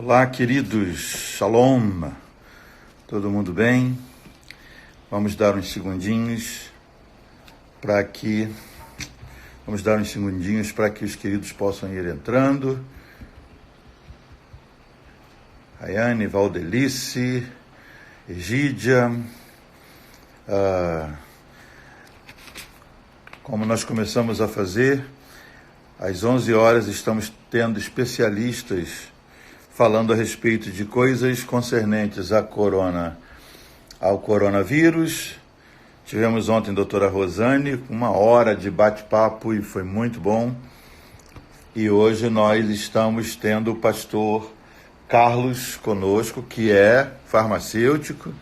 Olá, queridos. Shalom. Todo mundo bem? Vamos dar uns segundinhos para que os queridos possam ir entrando. Rayane, Valdelice, Egídia. Como nós começamos a fazer, às 11 horas estamos tendo especialistas falando a respeito de coisas concernentes ao coronavírus. Tivemos ontem a doutora Rosane, 1 hora de bate-papo e foi muito bom. E hoje nós estamos tendo o pastor Carlos conosco, que é farmacêutico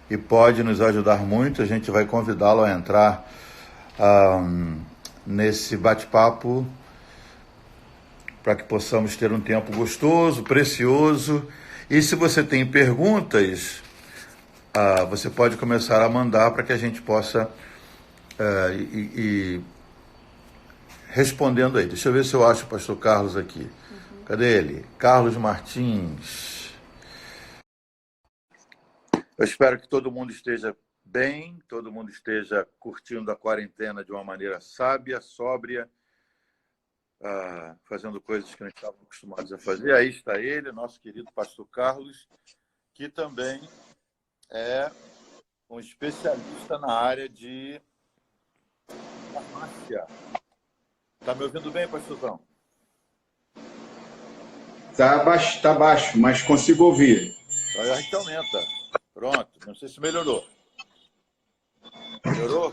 e pode nos ajudar muito. A gente vai convidá-lo a entrar nesse bate-papo para que possamos ter um tempo gostoso, precioso. E se você tem perguntas, você pode começar a mandar para que a gente possa ir respondendo aí. Deixa eu ver se eu acho o pastor Carlos aqui. Cadê ele? Carlos Martins. Eu espero que todo mundo esteja bem, todo mundo esteja curtindo a quarentena de uma maneira sábia, sóbria, fazendo coisas que não estavam acostumados a fazer. Aí está ele, nosso querido pastor Carlos, que também é um especialista na área de farmácia. Está me ouvindo bem, pastorzão? Tá baixo, mas consigo ouvir. A gente aumenta. Pronto, não sei se melhorou. Melhorou?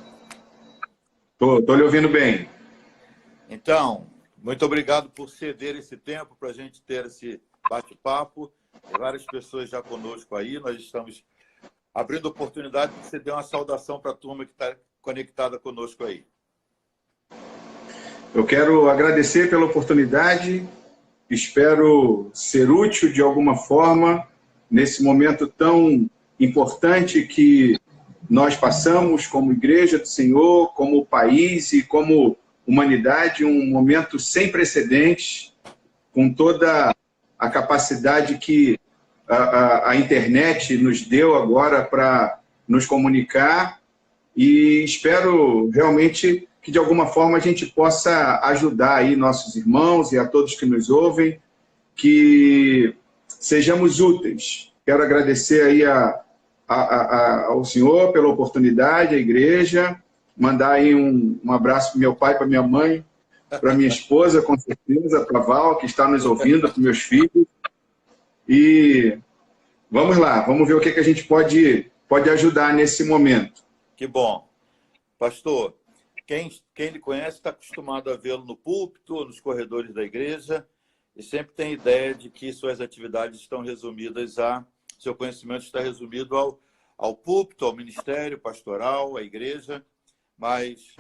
Tô lhe ouvindo bem. Então, muito obrigado por ceder esse tempo para a gente ter esse bate-papo. Tem várias pessoas já conosco aí. Nós estamos abrindo oportunidade de você dar uma saudação para a turma que está conectada conosco aí. Eu quero agradecer pela oportunidade. Espero ser útil de alguma forma nesse momento tão importante que nós passamos como Igreja do Senhor, como país e como humanidade, um momento sem precedentes, com toda a capacidade que a internet nos deu agora para nos comunicar, e espero realmente que de alguma forma a gente possa ajudar aí nossos irmãos e a todos que nos ouvem, que sejamos úteis. Quero agradecer aí ao senhor pela oportunidade, à igreja, mandar aí um abraço para meu pai, para minha mãe, para minha esposa, com certeza, para a Val, que está nos ouvindo, para meus filhos. E vamos lá, vamos ver o que a gente pode ajudar nesse momento. Que bom. Pastor, quem lhe conhece está acostumado a vê-lo no púlpito, nos corredores da igreja, e sempre tem ideia de que suas atividades estão resumidas seu conhecimento está resumido ao púlpito, ao ministério pastoral, à igreja, mas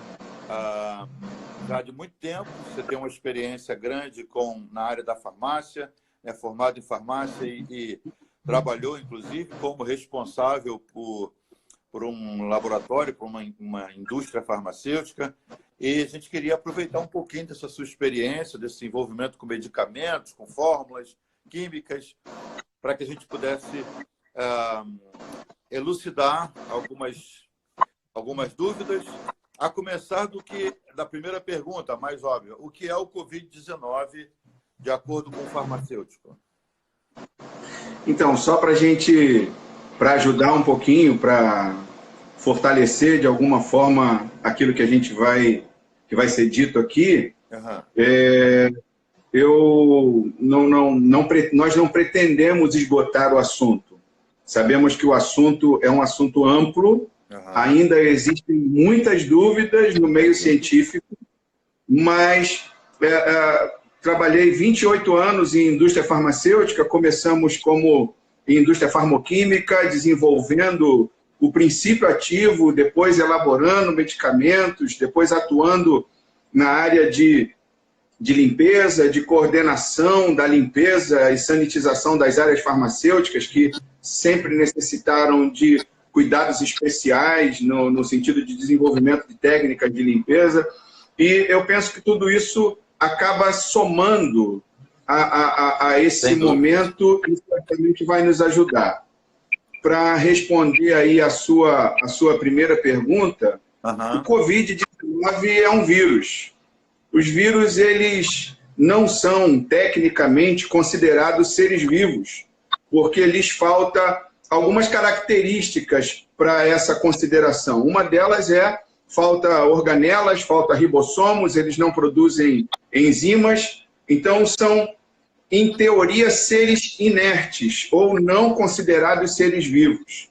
já de muito tempo você tem uma experiência grande na área da farmácia, né, formado em farmácia e trabalhou, inclusive, como responsável por um laboratório, por uma indústria farmacêutica, e a gente queria aproveitar um pouquinho dessa sua experiência, desse envolvimento com medicamentos, com fórmulas químicas, para que a gente pudesse elucidar algumas dúvidas, a começar da primeira pergunta, a mais óbvia: o que é o Covid-19, de acordo com o farmacêutico? Então, só para ajudar um pouquinho, para fortalecer de alguma forma aquilo que que vai ser dito aqui, nós não pretendemos esgotar o assunto. Sabemos que o assunto é um assunto amplo, ainda existem muitas dúvidas no meio científico, mas trabalhei 28 anos em indústria farmacêutica, começamos como em indústria farmoquímica, desenvolvendo o princípio ativo, depois elaborando medicamentos, depois atuando na área de limpeza, de coordenação da limpeza e sanitização das áreas farmacêuticas, que sempre necessitaram de cuidados especiais no sentido de desenvolvimento de técnicas de limpeza. E eu penso que tudo isso acaba somando a esse momento e certamente vai nos ajudar. Para responder aí a sua primeira pergunta, o Covid-19 é um vírus. Os vírus, eles não são tecnicamente considerados seres vivos, porque lhes falta algumas características para essa consideração. Uma delas falta organelas, falta ribossomos, eles não produzem enzimas, então são, em teoria, seres inertes ou não considerados seres vivos.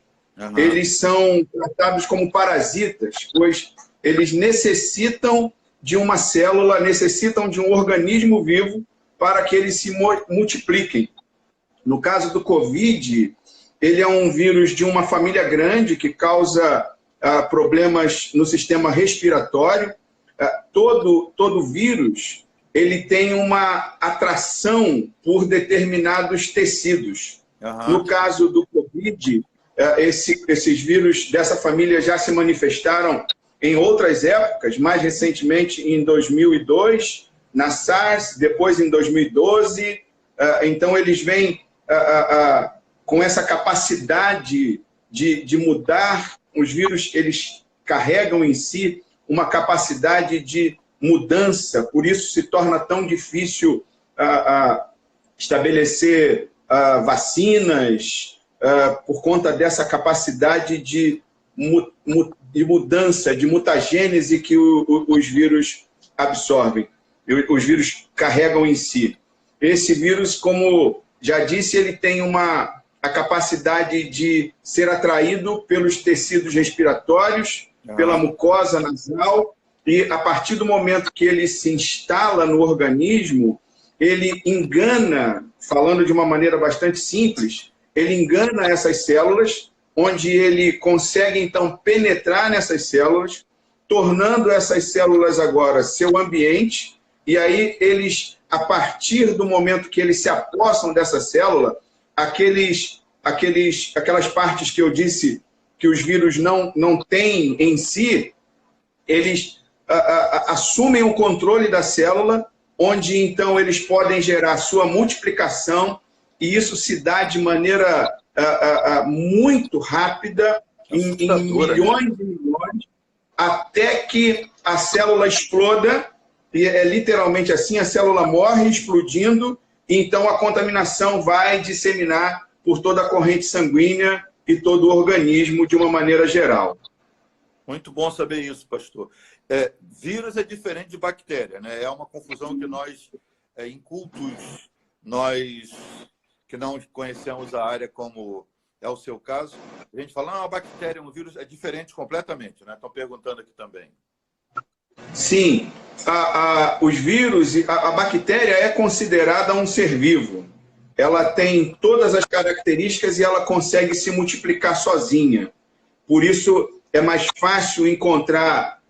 Eles são tratados como parasitas, pois eles necessitam de uma célula, necessitam de um organismo vivo para que eles se multipliquem. No caso do Covid, ele é um vírus de uma família grande que causa problemas no sistema respiratório. Todo vírus ele tem uma atração por determinados tecidos. No caso do Covid, esses vírus dessa família já se manifestaram em outras épocas, mais recentemente em 2002, na SARS, depois em 2012. Então, eles vêm com essa capacidade de mudar. Os vírus, eles carregam em si uma capacidade de mudança, por isso se torna tão difícil estabelecer vacinas, por conta dessa capacidade de mudança, de mutagênese que os vírus absorvem, os vírus carregam em si. Esse vírus, como já disse, ele tem a capacidade de ser atraído pelos tecidos respiratórios, pela mucosa nasal, e a partir do momento que ele se instala no organismo, ele engana, falando de uma maneira bastante simples, ele engana essas células, onde ele consegue, então, penetrar nessas células, tornando essas células agora seu ambiente, e aí eles, a partir do momento que eles se apossam dessa célula, aquelas partes que eu disse que os vírus não têm em si, eles assumem o controle da célula, onde então eles podem gerar sua multiplicação, e isso se dá de maneira muito rápida, em milhões e milhões, até que a célula exploda, e é literalmente assim, a célula morre explodindo, e então a contaminação vai disseminar por toda a corrente sanguínea e todo o organismo de uma maneira geral. Muito bom saber isso, pastor. Vírus é diferente de bactéria, né? É uma confusão que nós, incultos, nós que não conhecemos a área como é o seu caso, a gente fala, não, a bactéria, um vírus, é diferente completamente, né? Estão perguntando aqui também. Sim, os vírus, a bactéria é considerada um ser vivo. Ela tem todas as características e ela consegue se multiplicar sozinha. Por isso, é mais fácil encontrar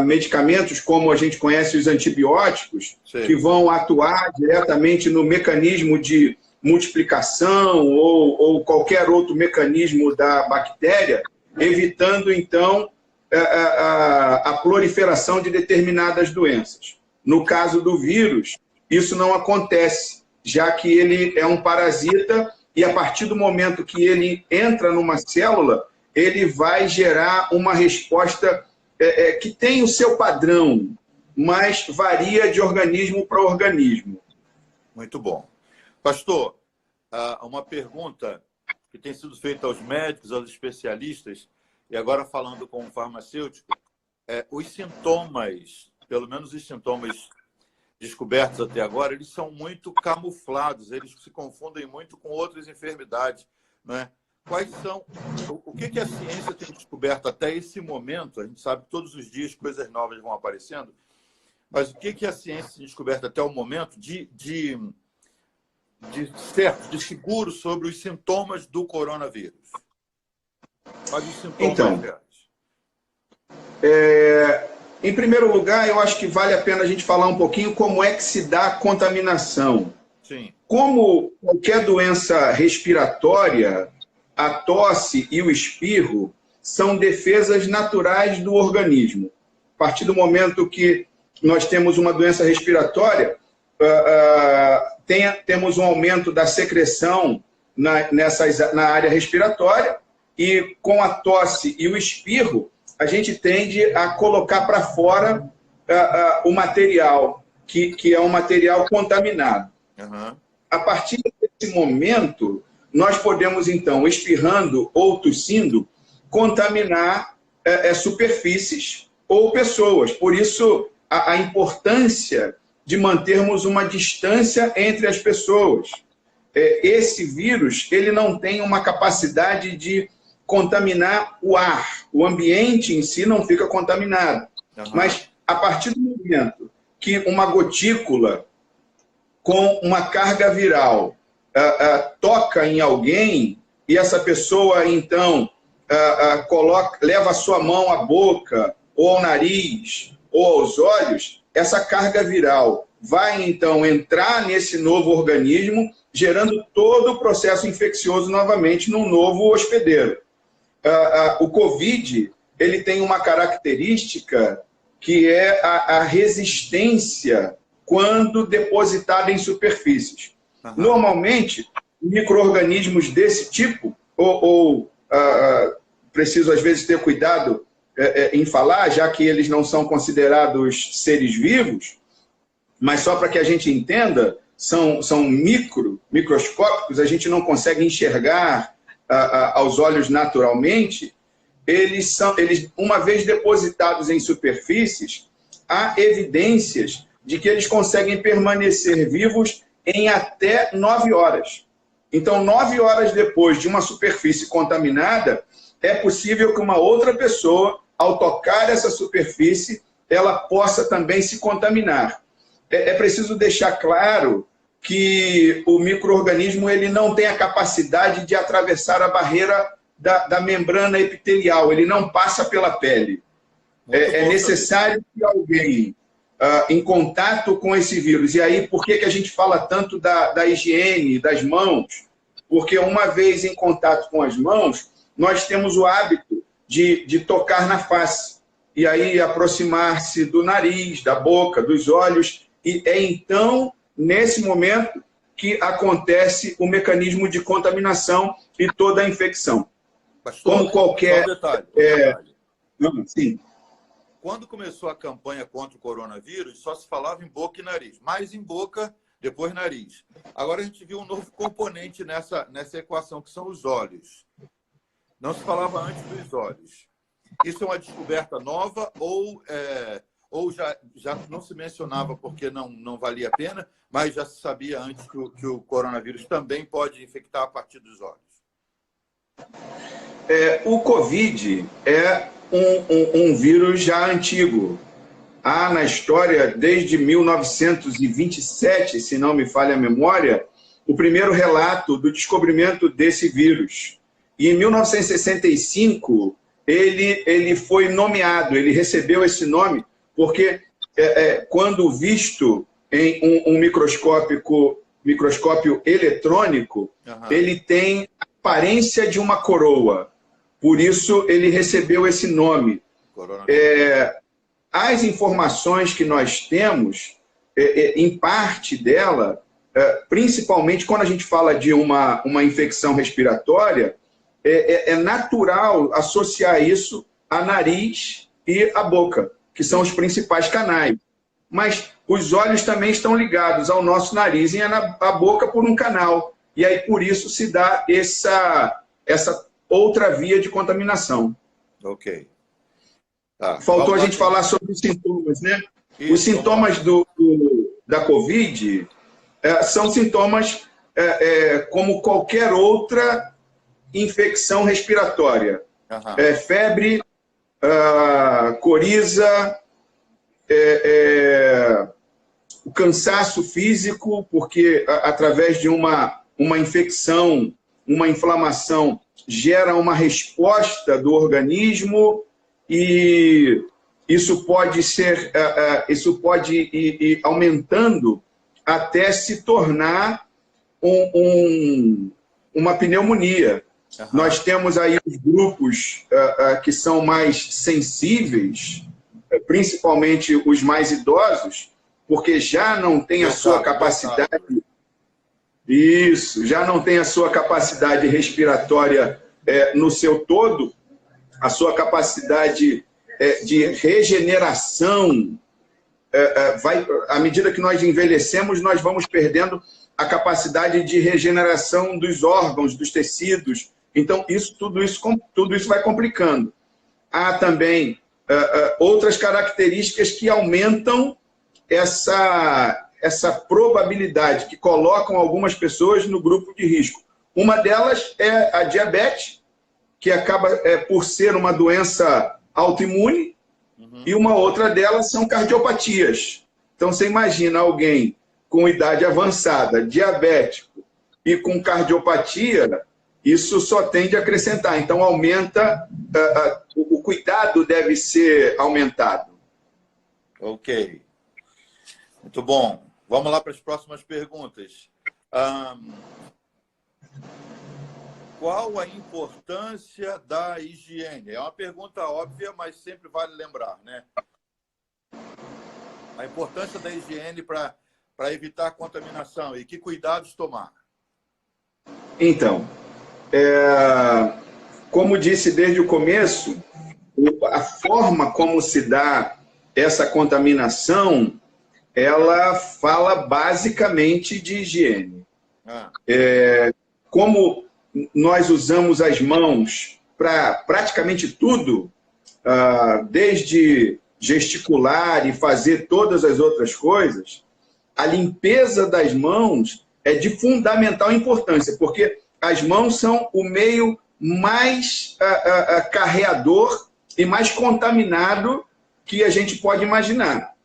medicamentos, como a gente conhece os antibióticos, que vão atuar diretamente no mecanismo de multiplicação ou qualquer outro mecanismo da bactéria, evitando, então, a proliferação de determinadas doenças. No caso do vírus, isso não acontece, já que ele é um parasita e a partir do momento que ele entra numa célula, ele vai gerar uma resposta que tem o seu padrão, mas varia de organismo para organismo. Muito bom. Pastor, uma pergunta que tem sido feita aos médicos, aos especialistas, e agora falando com o farmacêutico, os sintomas, pelo menos os sintomas descobertos até agora, eles são muito camuflados, eles se confundem muito com outras enfermidades, né? Quais são, o que a ciência tem descoberto até esse momento? A gente sabe que todos os dias coisas novas vão aparecendo, mas o que a ciência tem descoberto até o momento de certo, de seguro sobre os sintomas do coronavírus? Quais os sintomas reais? Em primeiro lugar, eu acho que vale a pena a gente falar um pouquinho como é que se dá a contaminação. Sim. Como qualquer doença respiratória, a tosse e o espirro são defesas naturais do organismo. A partir do momento que nós temos uma doença respiratória, temos um aumento da secreção na área respiratória, e com a tosse e o espirro, a gente tende a colocar para fora o material, que é um material contaminado. Uhum. A partir desse momento, nós podemos, então, espirrando ou tossindo, contaminar superfícies ou pessoas. Por isso, a importância de mantermos uma distância entre as pessoas. Esse vírus, ele não tem uma capacidade de contaminar o ar. O ambiente em si não fica contaminado. Uhum. Mas, a partir do momento que uma gotícula com uma carga viral toca em alguém, e essa pessoa, então, leva a sua mão à boca, ou ao nariz, ou aos olhos, essa carga viral vai, então, entrar nesse novo organismo, gerando todo o processo infeccioso novamente num novo hospedeiro. O Covid, ele tem uma característica que é a resistência quando depositada em superfícies. Uhum. Normalmente, micro-organismos desse tipo, preciso às vezes ter cuidado em falar, já que eles não são considerados seres vivos, mas só para que a gente entenda, são microscópicos, a gente não consegue enxergar aos olhos naturalmente. Eles, uma vez depositados em superfícies, há evidências de que eles conseguem permanecer vivos em até 9 horas. Então, 9 horas depois de uma superfície contaminada, é possível que uma outra pessoa, ao tocar essa superfície, ela possa também se contaminar. É preciso deixar claro que o micro-organismo ele não tem a capacidade de atravessar a barreira da membrana epitelial, ele não passa pela pele. É necessário que alguém em contato com esse vírus, e aí por que a gente fala tanto da higiene das mãos? Porque uma vez em contato com as mãos, nós temos o hábito de tocar na face, e aí aproximar-se do nariz, da boca, dos olhos, e é então, nesse momento, que acontece o mecanismo de contaminação e toda a infecção. Pastor, como qualquer... Só um detalhe. Sim. Quando começou a campanha contra o coronavírus, só se falava em boca e nariz. Mais em boca, depois nariz. Agora a gente viu um novo componente nessa equação, que são os olhos. Não se falava antes dos olhos. Isso é uma descoberta nova ou já não se mencionava porque não valia a pena, mas já se sabia antes que o coronavírus também pode infectar a partir dos olhos? O Covid é um vírus já antigo. Há na história, desde 1927, se não me falha a memória, o primeiro relato do descobrimento desse vírus. E em 1965, ele foi nomeado, ele recebeu esse nome, porque quando visto em um microscópio eletrônico, ele tem a aparência de uma coroa. Por isso, ele recebeu esse nome. As informações que nós temos, em parte dela, principalmente quando a gente fala de uma infecção respiratória, é natural associar isso a nariz e a boca, que são os principais canais. Mas os olhos também estão ligados ao nosso nariz e à boca por um canal. E aí, por isso, se dá essa outra via de contaminação. Ok. Faltou a gente falar sobre os sintomas, né? Isso, os sintomas da Covid são sintomas como qualquer outra infecção respiratória. Febre, coriza, o cansaço físico, porque através de uma infecção, uma inflamação, gera uma resposta do organismo, e isso pode ir aumentando até se tornar uma pneumonia. Nós temos aí os grupos que são mais sensíveis, principalmente os mais idosos, porque já não tem a sua capacidade... Isso, já não tem a sua capacidade respiratória no seu todo, a sua capacidade de regeneração. À medida que nós envelhecemos, nós vamos perdendo a capacidade de regeneração dos órgãos, dos tecidos. Então, tudo isso vai complicando. Há também outras características que aumentam essa probabilidade, que colocam algumas pessoas no grupo de risco. Uma delas é a diabetes, que acaba por ser uma doença autoimune, e uma outra delas são cardiopatias. Então, você imagina alguém com idade avançada, diabético e com cardiopatia, isso só tende a acrescentar. Então, aumenta, o cuidado deve ser aumentado. Ok. Muito bom. Vamos lá para as próximas perguntas. Qual a importância da higiene? É uma pergunta óbvia, mas sempre vale lembrar, né? A importância da higiene para evitar a contaminação e que cuidados tomar? Então, como disse desde o começo, a forma como se dá essa contaminação, ela fala basicamente de higiene. Como nós usamos as mãos para praticamente tudo, desde gesticular e fazer todas as outras coisas, a limpeza das mãos é de fundamental importância, porque as mãos são o meio mais carreador e mais contaminado que a gente pode imaginar.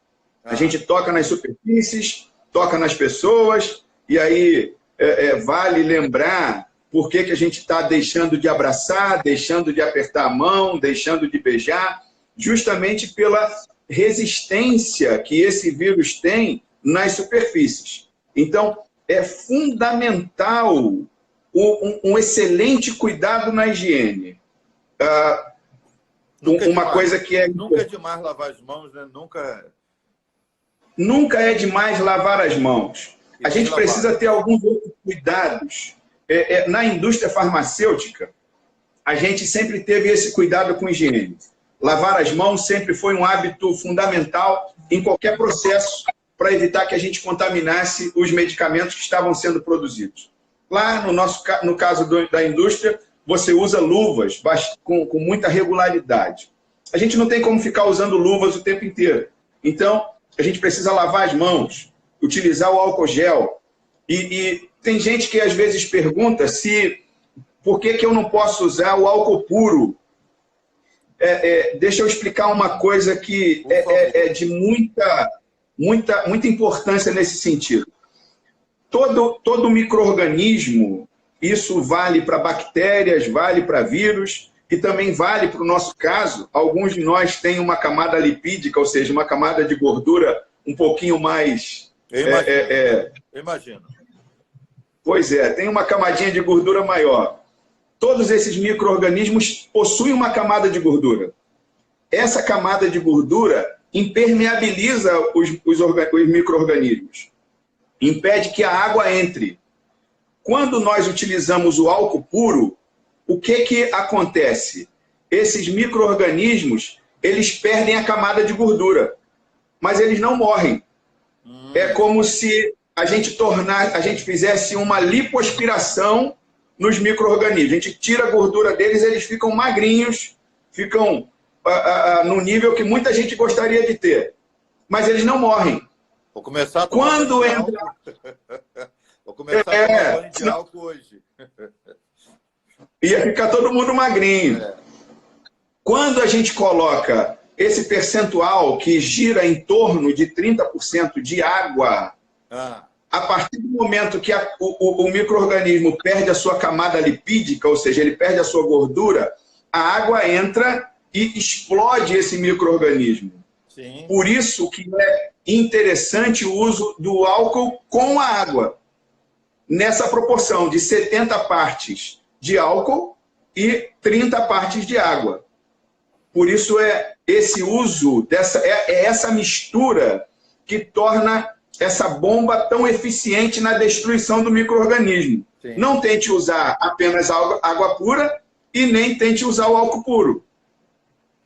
A gente toca nas superfícies, toca nas pessoas, e aí vale lembrar por que a gente está deixando de abraçar, deixando de apertar a mão, deixando de beijar, justamente pela resistência que esse vírus tem nas superfícies. Então, é fundamental um excelente cuidado na higiene. Coisa que é... Nunca é demais lavar as mãos, né? Nunca é demais lavar as mãos. A gente precisa ter alguns outros cuidados. Na indústria farmacêutica, a gente sempre teve esse cuidado com higiene. Lavar as mãos sempre foi um hábito fundamental em qualquer processo para evitar que a gente contaminasse os medicamentos que estavam sendo produzidos. Lá, no caso da indústria, você usa luvas com muita regularidade. A gente não tem como ficar usando luvas o tempo inteiro. Então, a gente precisa lavar as mãos, utilizar o álcool gel. E tem gente que às vezes pergunta por que eu não posso usar o álcool puro. Deixa eu explicar uma coisa que é de muita importância nesse sentido. Todo micro-organismo, isso vale para bactérias, vale para vírus, e também vale para o nosso caso. Alguns de nós têm uma camada lipídica, ou seja, uma camada de gordura um pouquinho mais... Eu imagino. Pois tem uma camadinha de gordura maior. Todos esses micro-organismos possuem uma camada de gordura. Essa camada de gordura impermeabiliza os micro-organismos. Impede que a água entre. Quando nós utilizamos o álcool puro, o que acontece? Esses micro-organismos, eles perdem a camada de gordura, mas eles não morrem. É como se a gente fizesse uma lipoaspiração nos micro-organismos. A gente tira a gordura deles, eles ficam magrinhos, ficam no nível que muita gente gostaria de ter. Mas eles não morrem. Vou começar a tomar banho de álcool. Vou começar a tomar banho de álcool hoje. Ia ficar todo mundo magrinho. Quando a gente coloca esse percentual que gira em torno de 30% de água, a partir do momento que o micro-organismo perde a sua camada lipídica, ou seja, ele perde a sua gordura, a água entra e explode esse micro-organismo. Por isso que é interessante o uso do álcool com a água, nessa proporção de 70 partes de álcool e 30 partes de água. Por isso esse uso, essa mistura que torna essa bomba tão eficiente na destruição do micro-organismo. Não tente usar apenas água pura e nem tente usar o álcool puro.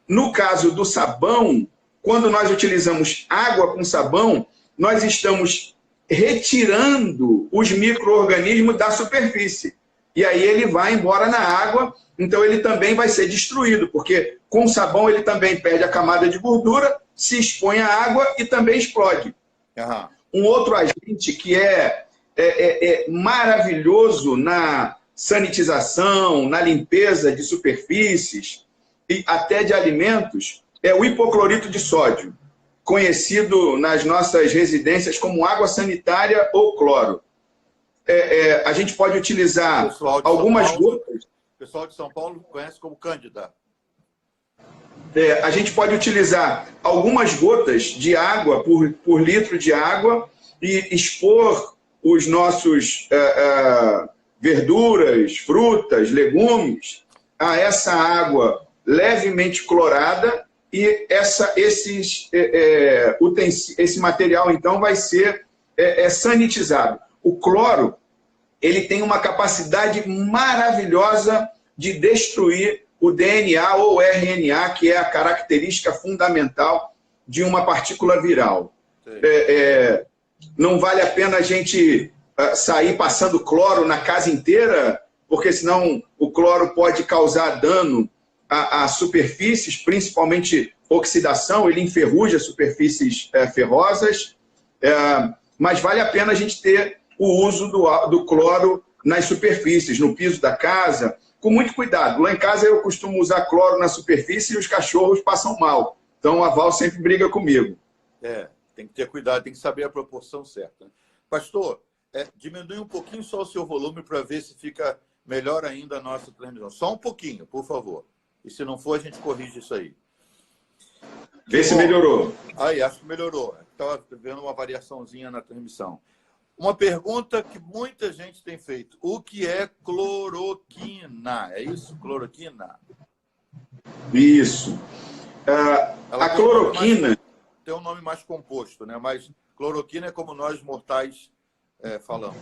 No caso do sabão, quando nós utilizamos água com sabão, nós estamos retirando os micro-organismos da superfície. E aí ele vai embora na água, então ele também vai ser destruído, porque com sabão ele também perde a camada de gordura, se expõe à água e também explode. Uhum. Um outro agente que é maravilhoso na sanitização, na limpeza de superfícies e até de alimentos, é o hipoclorito de sódio, conhecido nas nossas residências como água sanitária ou cloro. A gente pode utilizar algumas gotas. O pessoal de São Paulo conhece como Cândida. A gente pode utilizar algumas gotas de água por litro de água e expor os nossos verduras, frutas, legumes a essa água levemente clorada e esse material, então, vai ser sanitizado. O cloro, ele tem uma capacidade maravilhosa de destruir o DNA ou RNA, que é a característica fundamental de uma partícula viral. Não vale a pena a gente sair passando cloro na casa inteira, porque senão o cloro pode causar dano a superfícies, principalmente oxidação, ele enferruja superfícies ferrosas, mas vale a pena a gente ter o uso do cloro nas superfícies, no piso da casa, com muito cuidado. Lá em casa eu costumo usar cloro na superfície e os cachorros passam mal. Então a Val sempre briga comigo. Tem que ter cuidado, tem que saber a proporção certa. Pastor, diminui um pouquinho só o seu volume para ver se fica melhor ainda a nossa transmissão. Só um pouquinho, por favor. E se não for, a gente corrige isso aí. Vê se melhorou. Aí, acho que melhorou. Estava vendo uma variaçãozinha na transmissão. Uma pergunta que muita gente tem feito. O que é cloroquina? É isso? Cloroquina? Isso. A cloroquina... Tem um nome mais composto, né? Mas cloroquina é como nós mortais falamos.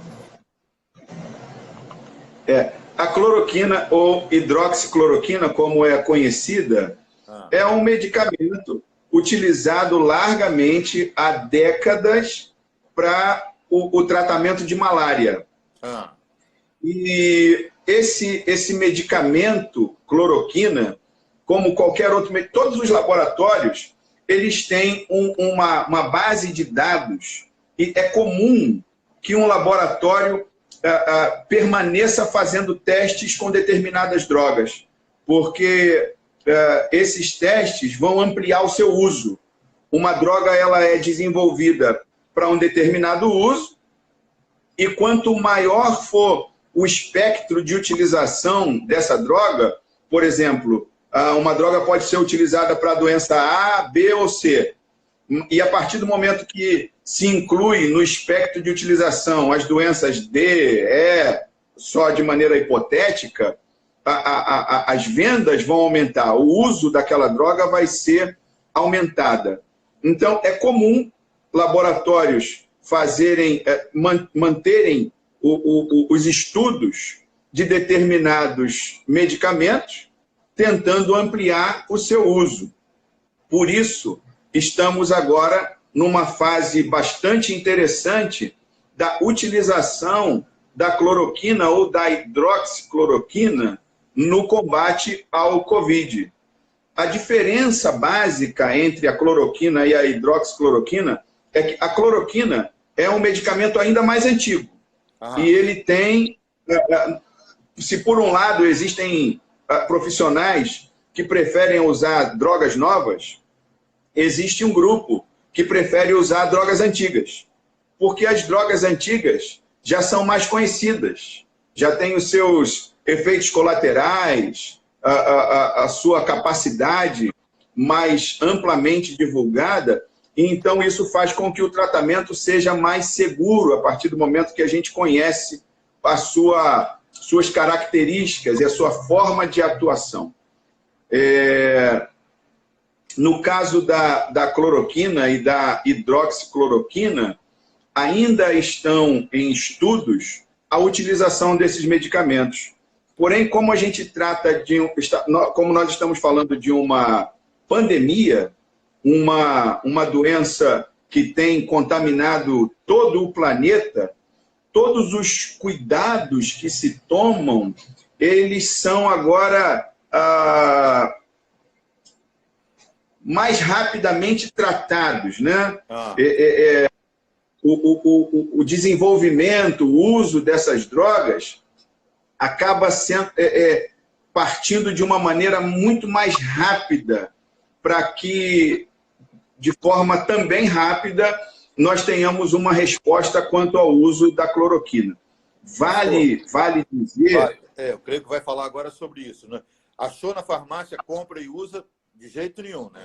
A cloroquina, ou hidroxicloroquina, como é conhecida, é um medicamento utilizado largamente há décadas para o tratamento de malária. E esse medicamento, cloroquina, como qualquer outro, todos os laboratórios, eles têm uma base de dados, e é comum que um laboratório permaneça fazendo testes com determinadas drogas, porque esses testes vão ampliar o seu uso. Uma droga ela é desenvolvida para um determinado uso, e quanto maior for o espectro de utilização dessa droga, por exemplo, uma droga pode ser utilizada para a doença A, B ou C, e a partir do momento que se inclui no espectro de utilização as doenças D, E, só de maneira hipotética, as vendas vão aumentar, o uso daquela droga vai ser aumentada. Então, é comum laboratórios manterem os estudos de determinados medicamentos, tentando ampliar o seu uso. Por isso, estamos agora numa fase bastante interessante da utilização da cloroquina ou da hidroxicloroquina no combate ao Covid. A diferença básica entre a cloroquina e a hidroxicloroquina é que a cloroquina é um medicamento ainda mais antigo. E ele tem, se por um lado existem profissionais que preferem usar drogas novas, existe um grupo que prefere usar drogas antigas, porque as drogas antigas já são mais conhecidas, já têm os seus efeitos colaterais, a sua capacidade mais amplamente divulgada, e então isso faz com que o tratamento seja mais seguro a partir do momento que a gente conhece suas características e a sua forma de atuação. No caso da cloroquina e da hidroxicloroquina, ainda estão em estudos a utilização desses medicamentos. Porém, como a gente trata como nós estamos falando de uma pandemia, uma doença que tem contaminado todo o planeta, todos os cuidados que se tomam, eles são agora mais rapidamente tratados, né? O desenvolvimento, o uso dessas drogas acaba sendo, partindo de uma maneira muito mais rápida para que, de forma também rápida, nós tenhamos uma resposta quanto ao uso da cloroquina. Vale dizer... Eu creio que vai falar agora sobre isso, né? Achou na farmácia, compra e usa de jeito nenhum, né?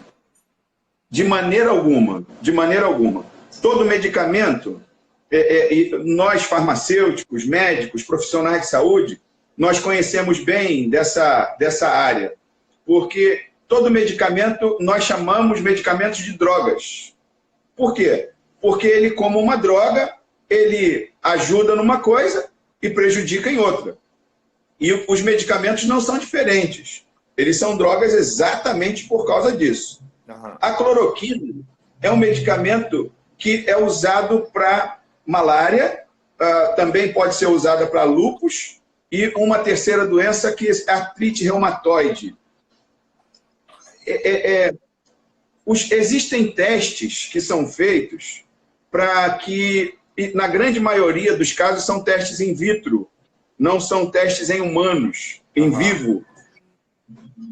De maneira alguma, de maneira alguma. Todo medicamento, nós farmacêuticos, médicos, profissionais de saúde, nós conhecemos bem dessa área, porque todo medicamento nós chamamos medicamentos de drogas. Por quê? Porque ele, como uma droga, ele ajuda numa coisa e prejudica em outra. E os medicamentos não são diferentes. Eles são drogas exatamente por causa disso. Uhum. A cloroquina é um medicamento que é usado para malária, também pode ser usada para lúpus e uma terceira doença que é artrite reumatoide. Existem testes que são feitos para que, na grande maioria dos casos, são testes in vitro, não são testes em humanos, em vivo,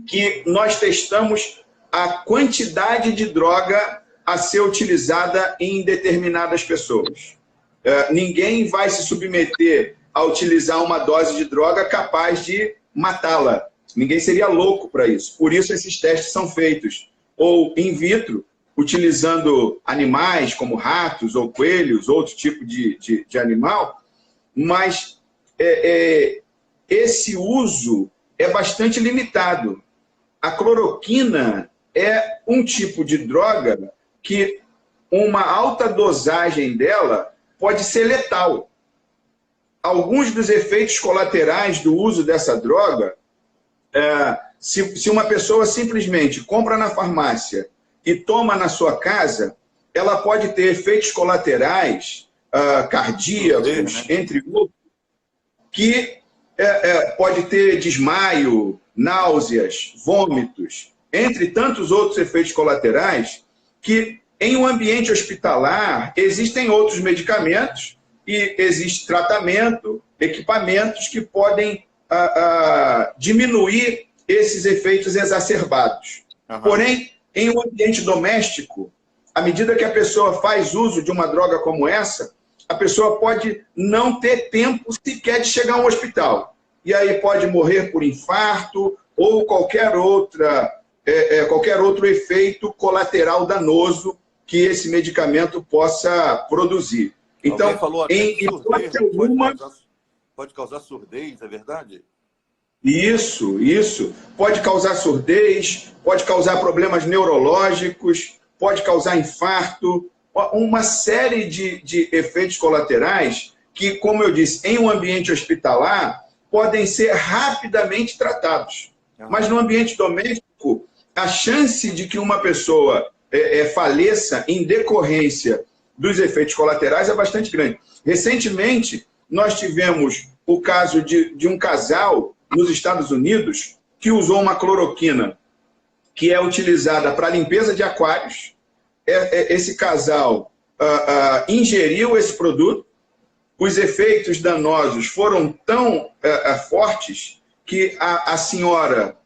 que nós testamos a quantidade de droga a ser utilizada em determinadas pessoas. Ninguém vai se submeter a utilizar uma dose de droga capaz de matá-la. Ninguém seria louco para isso. Por isso esses testes são feitos ou in vitro, utilizando animais como ratos ou coelhos, outro tipo de animal, mas esse uso é bastante limitado. A cloroquina é um tipo de droga que uma alta dosagem dela pode ser letal. Alguns dos efeitos colaterais do uso dessa droga, se uma pessoa simplesmente compra na farmácia e toma na sua casa, ela pode ter efeitos colaterais cardíacos, entre outros, que pode ter desmaio, náuseas, vômitos, entre tantos outros efeitos colaterais, que em um ambiente hospitalar existem outros medicamentos e existe tratamento, equipamentos que podem diminuir esses efeitos exacerbados. Uhum. Porém, em um ambiente doméstico, à medida que a pessoa faz uso de uma droga como essa, a pessoa pode não ter tempo sequer de chegar a um hospital. E aí pode morrer por infarto ou qualquer outro efeito colateral danoso que esse medicamento possa produzir. Então, pode causar surdez, é verdade? Isso. Pode causar surdez, pode causar problemas neurológicos, pode causar infarto, uma série de efeitos colaterais que, como eu disse, em um ambiente hospitalar, podem ser rapidamente tratados. Mas no ambiente doméstico, a chance de que uma pessoa faleça em decorrência dos efeitos colaterais é bastante grande. Recentemente, nós tivemos o caso de um casal nos Estados Unidos que usou uma cloroquina que é utilizada para limpeza de aquários. Esse casal ingeriu esse produto, os efeitos danosos foram tão fortes que a senhora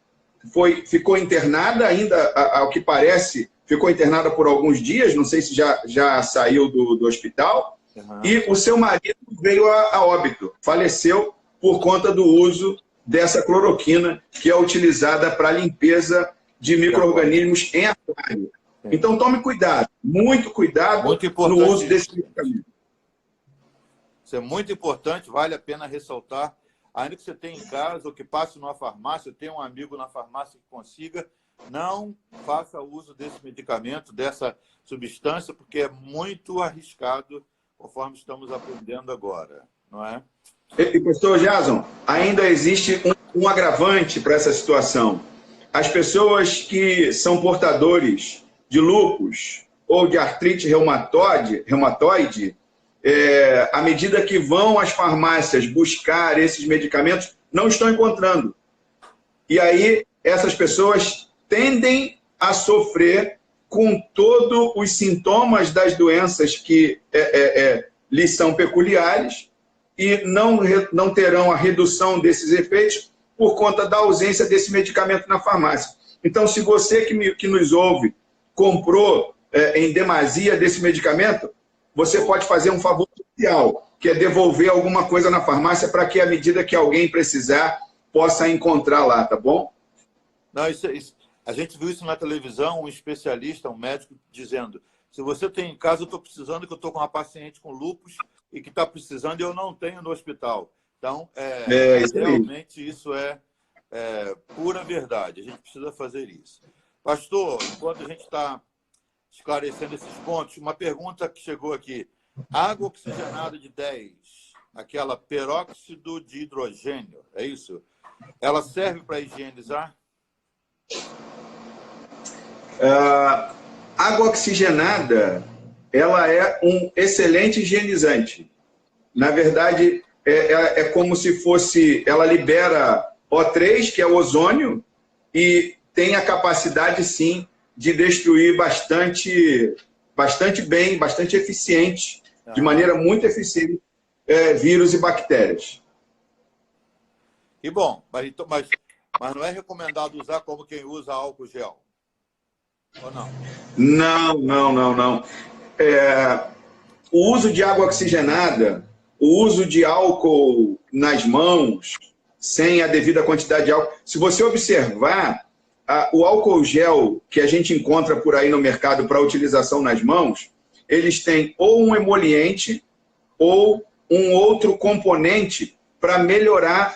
ficou internada, ainda, ao que parece, ficou internada por alguns dias, não sei se já saiu do hospital, e o seu marido veio a óbito, faleceu por conta do uso dessa cloroquina, que é utilizada para limpeza de micro-organismos em aquário. Então, tome cuidado, muito cuidado no uso desse medicamento. Isso é muito importante, vale a pena ressaltar. Ainda que você tenha em casa ou que passe numa farmácia, tenha um amigo na farmácia que consiga, não faça uso desse medicamento, dessa substância, porque é muito arriscado, conforme estamos aprendendo agora, não é? E, pastor Jason, ainda existe um agravante para essa situação. As pessoas que são portadores de lúpus ou de artrite reumatoide, à medida que vão às farmácias buscar esses medicamentos, não estão encontrando. E aí, essas pessoas tendem a sofrer com todos os sintomas das doenças que lhes são peculiares e não terão a redução desses efeitos por conta da ausência desse medicamento na farmácia. Então, se você que nos ouve comprou em demasia desse medicamento, você pode fazer um favor social, que é devolver alguma coisa na farmácia para que, à medida que alguém precisar, possa encontrar lá, tá bom? Não, a gente viu isso na televisão, um especialista, um médico, dizendo: se você tem em casa, eu estou precisando, que eu estou com uma paciente com lúpus e que está precisando e eu não tenho no hospital. Então, realmente isso é pura verdade. A gente precisa fazer isso. Pastor, enquanto a gente está esclarecendo esses pontos, uma pergunta que chegou aqui. Água oxigenada de 10, aquela peróxido de hidrogênio, é isso? Ela serve para higienizar? Água oxigenada, ela é um excelente higienizante. Na verdade, é como se fosse... Ela libera O3, que é o ozônio, e tem a capacidade, sim, de destruir bastante bem, bastante eficiente, de maneira muito eficiente, vírus e bactérias. E bom, mas não é recomendado usar como quem usa álcool gel? Ou não? Não. O uso de água oxigenada, o uso de álcool nas mãos, sem a devida quantidade de álcool. Se você observar, o álcool gel que a gente encontra por aí no mercado para utilização nas mãos, eles têm ou um emoliente ou um outro componente para melhorar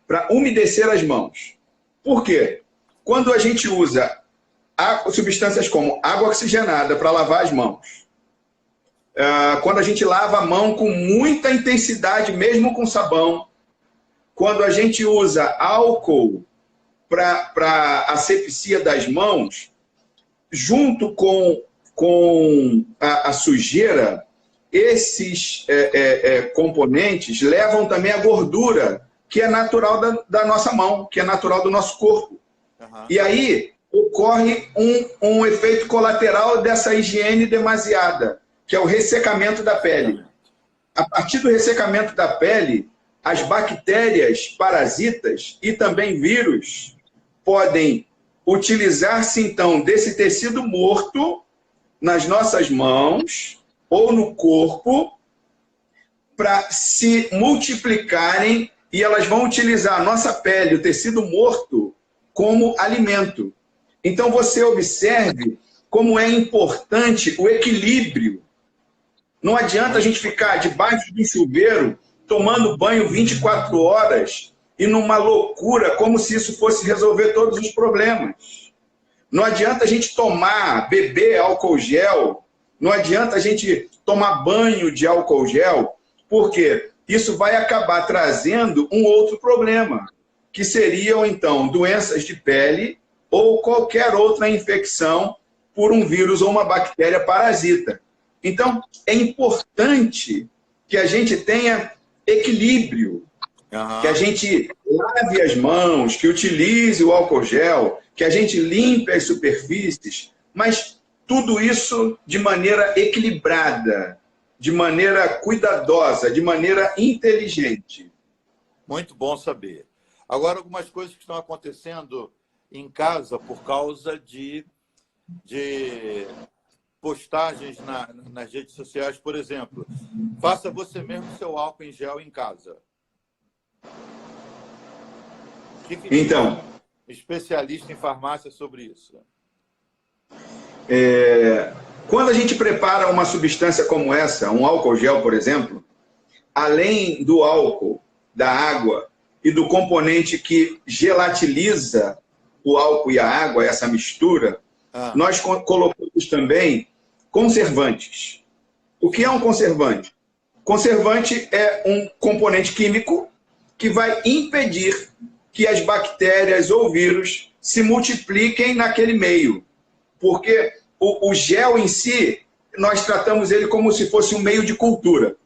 para umedecer as mãos. Por quê? Quando a gente usa substâncias como água oxigenada para lavar as mãos, quando a gente lava a mão com muita intensidade, mesmo com sabão, quando a gente usa álcool para asepsia das mãos, junto com a sujeira, esses componentes levam também a gordura, que é natural da nossa mão, que é natural do nosso corpo. Uhum. E aí ocorre um efeito colateral dessa higiene demasiada, que é o ressecamento da pele. A partir do ressecamento da pele, as bactérias parasitas e também vírus podem utilizar-se, então, desse tecido morto nas nossas mãos ou no corpo para se multiplicarem, e elas vão utilizar a nossa pele, o tecido morto, como alimento. Então, você observe como é importante o equilíbrio. Não adianta a gente ficar debaixo do chuveiro, tomando banho 24 horas e numa loucura, como se isso fosse resolver todos os problemas. Não adianta a gente beber álcool gel, não adianta a gente tomar banho de álcool gel, porque isso vai acabar trazendo um outro problema, que seriam, então, doenças de pele ou qualquer outra infecção por um vírus ou uma bactéria parasita. Então, é importante que a gente tenha equilíbrio, que a gente lave as mãos, que utilize o álcool gel, que a gente limpe as superfícies, mas tudo isso de maneira equilibrada, de maneira cuidadosa, de maneira inteligente. Muito bom saber. Agora, algumas coisas que estão acontecendo em casa por causa de postagens nas redes sociais, por exemplo. Faça você mesmo seu álcool em gel em casa. O que então, especialista em farmácia sobre isso? Quando a gente prepara uma substância como essa, um álcool gel, por exemplo, além do álcool, da água e do componente que gelatiliza o álcool e a água, essa mistura, nós colocamos também conservantes. O que é um conservante? Conservante é um componente químico que vai impedir que as bactérias ou vírus se multipliquem naquele meio. Porque o gel em si, nós tratamos ele como se fosse um meio de cultura.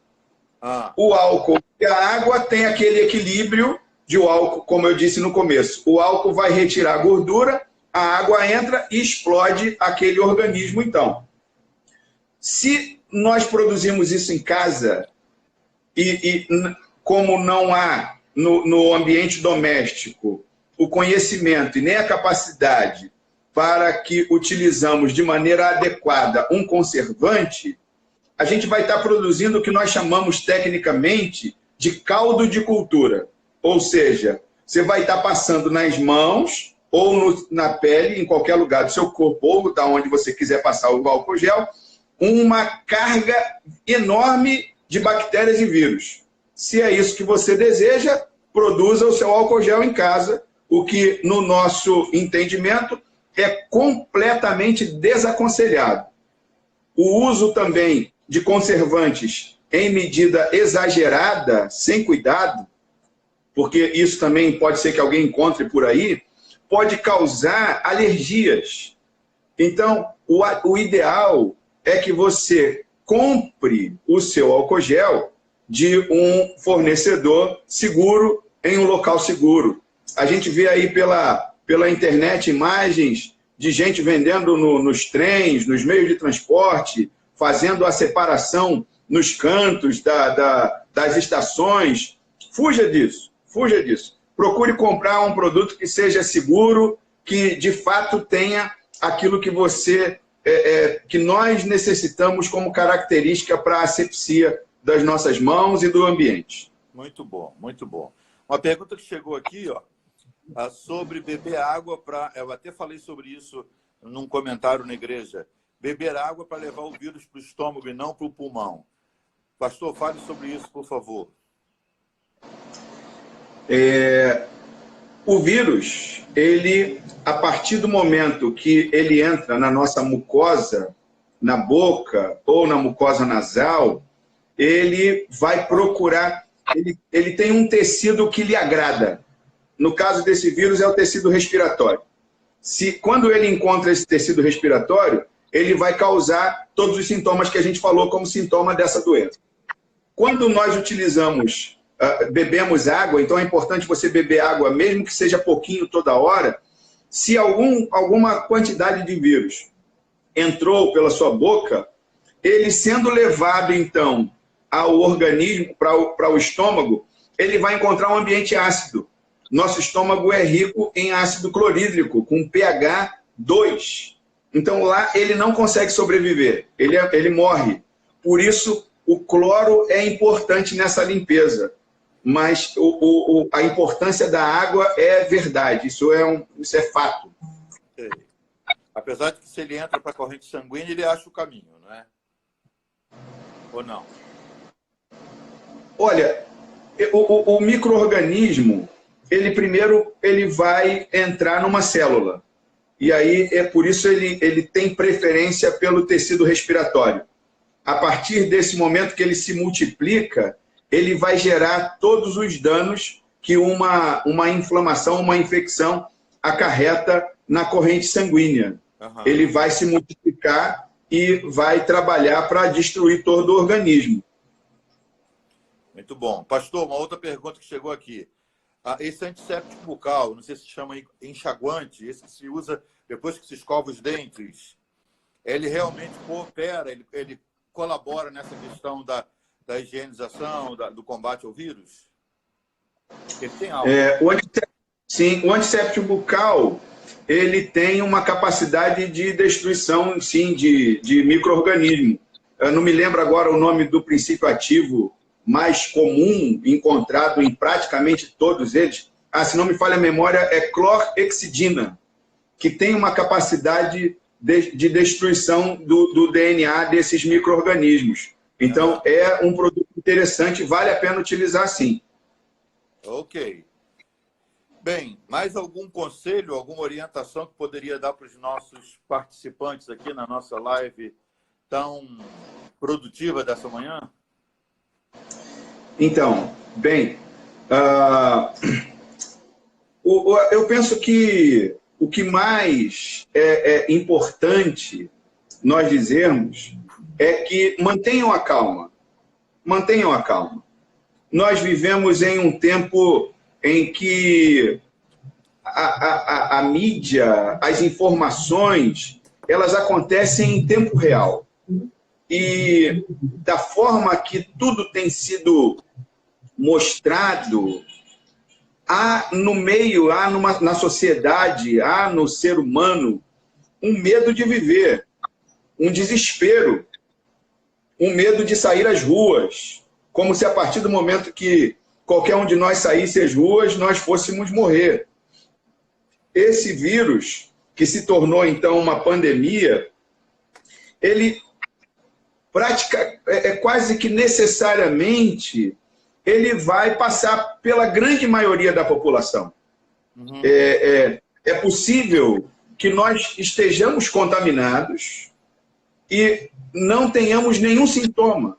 O álcool e a água tem aquele equilíbrio de o álcool, como eu disse no começo. O álcool vai retirar a gordura, a água entra e explode aquele organismo, então. Se nós produzimos isso em casa e como não há no ambiente doméstico o conhecimento e nem a capacidade para que utilizamos de maneira adequada um conservante, a gente vai estar produzindo o que nós chamamos tecnicamente de caldo de cultura. Ou seja, você vai estar passando nas mãos ou na pele, em qualquer lugar do seu corpo, ou da onde você quiser passar o álcool gel, uma carga enorme de bactérias e vírus. Se é isso que você deseja, produza o seu álcool gel em casa, o que, no nosso entendimento, é completamente desaconselhado. O uso também de conservantes em medida exagerada, sem cuidado, porque isso também pode ser que alguém encontre por aí, pode causar alergias. Então, o ideal é que você compre o seu álcool gel de um fornecedor seguro, em um local seguro. A gente vê aí pela internet imagens de gente vendendo nos trens, nos meios de transporte, fazendo a separação nos cantos das estações. Fuja disso, fuja disso. Procure comprar um produto que seja seguro, que de fato tenha aquilo que que nós necessitamos como característica para a asepsia das nossas mãos e do ambiente. Muito bom, muito bom. Uma pergunta que chegou aqui, sobre beber água para... Eu até falei sobre isso num comentário na igreja. Beber água para levar o vírus para o estômago e não para o pulmão. Pastor, fale sobre isso, por favor. O vírus, a partir do momento que ele entra na nossa mucosa, na boca ou na mucosa nasal, ele vai procurar... Ele tem um tecido que lhe agrada. No caso desse vírus, é o tecido respiratório. Quando ele encontra esse tecido respiratório, ele vai causar todos os sintomas que a gente falou como sintoma dessa doença. Quando nós bebemos água, então é importante você beber água, mesmo que seja pouquinho toda hora. Se alguma quantidade de vírus entrou pela sua boca, ele sendo levado, então, ao organismo, para o estômago, ele vai encontrar um ambiente ácido. Nosso estômago é rico em ácido clorídrico, com pH 2. Então, lá ele não consegue sobreviver, ele morre. Por isso, o cloro é importante nessa limpeza. Mas a importância da água é verdade, isso é fato. Okay. Apesar de que se ele entra para a corrente sanguínea, ele acha o caminho, não é? Ou não? Olha, o micro-organismo, primeiro ele vai entrar numa célula. E aí, por isso ele tem preferência pelo tecido respiratório. A partir desse momento que ele se multiplica, ele vai gerar todos os danos que uma inflamação, uma infecção acarreta na corrente sanguínea. Uhum. Ele vai se multiplicar e vai trabalhar para destruir todo o organismo. Muito bom. Pastor, uma outra pergunta que chegou aqui. Esse antisséptico bucal, não sei se chama enxaguante, esse que se usa depois que se escova os dentes, ele realmente coopera, ele colabora nessa questão da higienização, do combate ao vírus? Ele tem algo. Sim, o antisséptico bucal, ele tem uma capacidade de destruição, sim, de micro-organismo. Eu não me lembro agora o nome do princípio ativo mais comum, encontrado em praticamente todos eles. Se não me falha a memória, é clorhexidina, que tem uma capacidade de destruição do DNA desses micro-organismos. Então, é um produto interessante, vale a pena utilizar sim. Ok. Bem, mais algum conselho, alguma orientação que poderia dar para os nossos participantes aqui na nossa live tão produtiva dessa manhã? Então, bem, eu penso que o que mais é importante nós dizermos é que mantenham a calma. Mantenham a calma. Nós vivemos em um tempo em que a mídia, as informações, elas acontecem em tempo real. E da forma que tudo tem sido mostrado, há no meio, na sociedade, há no ser humano um medo de viver, um desespero, um medo de sair às ruas, como se a partir do momento que qualquer um de nós saísse às ruas, nós fôssemos morrer. Esse vírus, que se tornou então uma pandemia, ele quase que necessariamente ele vai passar pela grande maioria da população. Uhum. É possível que nós estejamos contaminados e não tenhamos nenhum sintoma.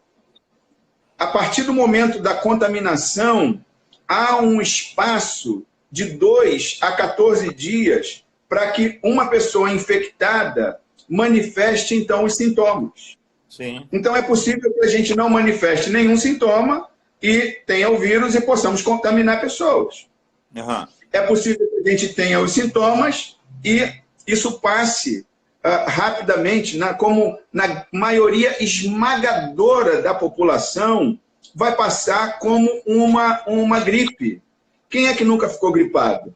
A partir do momento da contaminação, há um espaço de 2 a 14 dias para que uma pessoa infectada manifeste, então, os sintomas. Sim. Então, é possível que a gente não manifeste nenhum sintoma e tenha o vírus e possamos contaminar pessoas. Uhum. É possível que a gente tenha os sintomas e isso passe rapidamente, como na maioria esmagadora da população, vai passar como uma gripe. Quem é que nunca ficou gripado?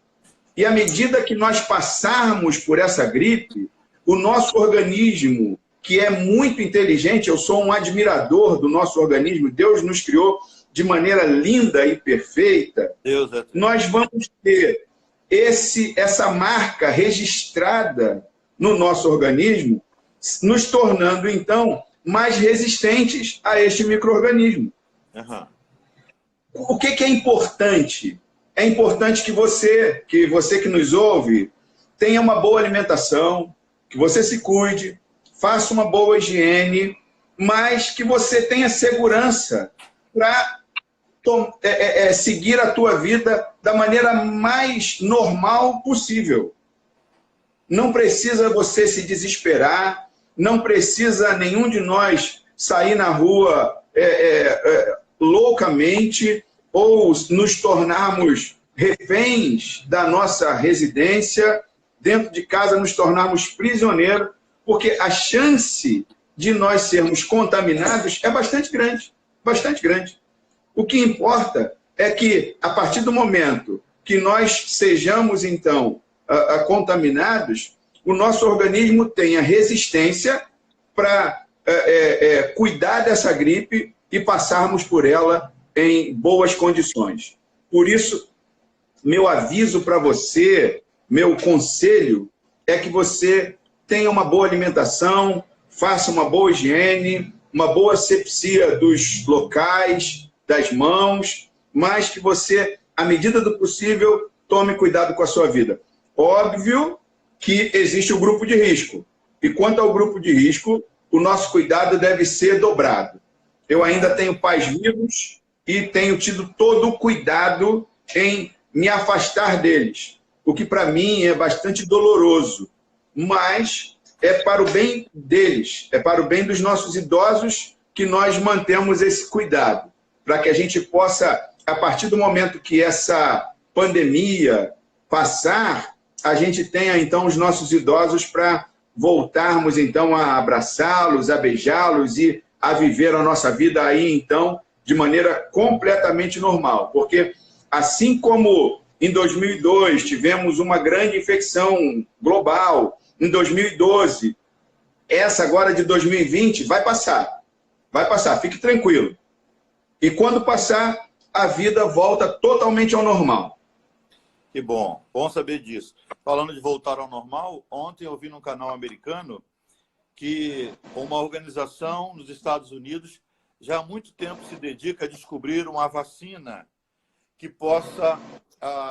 E à medida que nós passarmos por essa gripe, o nosso organismo, que é muito inteligente, eu sou um admirador do nosso organismo, Deus nos criou de maneira linda e perfeita, nós vamos ter essa marca registrada no nosso organismo, nos tornando, então, mais resistentes a este micro-organismo. Uhum. O que é importante? É importante que você que nos ouve tenha uma boa alimentação, que você se cuide, faça uma boa higiene, mas que você tenha segurança para seguir a tua vida da maneira mais normal possível. Não precisa você se desesperar, não precisa nenhum de nós sair na rua loucamente ou nos tornarmos reféns da nossa residência, dentro de casa nos tornarmos prisioneiros, porque a chance de nós sermos contaminados é bastante grande, bastante grande. O que importa é que, a partir do momento que nós sejamos, então, contaminados, o nosso organismo tenha resistência para cuidar dessa gripe e passarmos por ela em boas condições. Por isso, meu aviso para você, meu conselho, é que você tenha uma boa alimentação, faça uma boa higiene, uma boa asepsia dos locais, das mãos, mas que você, à medida do possível, tome cuidado com a sua vida. Óbvio que existe o grupo de risco. E quanto ao grupo de risco, o nosso cuidado deve ser dobrado. Eu ainda tenho pais vivos e tenho tido todo o cuidado em me afastar deles, o que para mim é bastante doloroso, mas é para o bem deles, é para o bem dos nossos idosos que nós mantemos esse cuidado, para que a gente possa, a partir do momento que essa pandemia passar, a gente tenha então os nossos idosos para voltarmos então a abraçá-los, a beijá-los e a viver a nossa vida aí então de maneira completamente normal, porque assim como em 2002 tivemos uma grande infecção global, em 2012, essa agora de 2020 vai passar, fique tranquilo. E quando passar, a vida volta totalmente ao normal. Que bom, bom saber disso. Falando de voltar ao normal, ontem eu vi num canal americano que uma organização nos Estados Unidos já há muito tempo se dedica a descobrir uma vacina que possa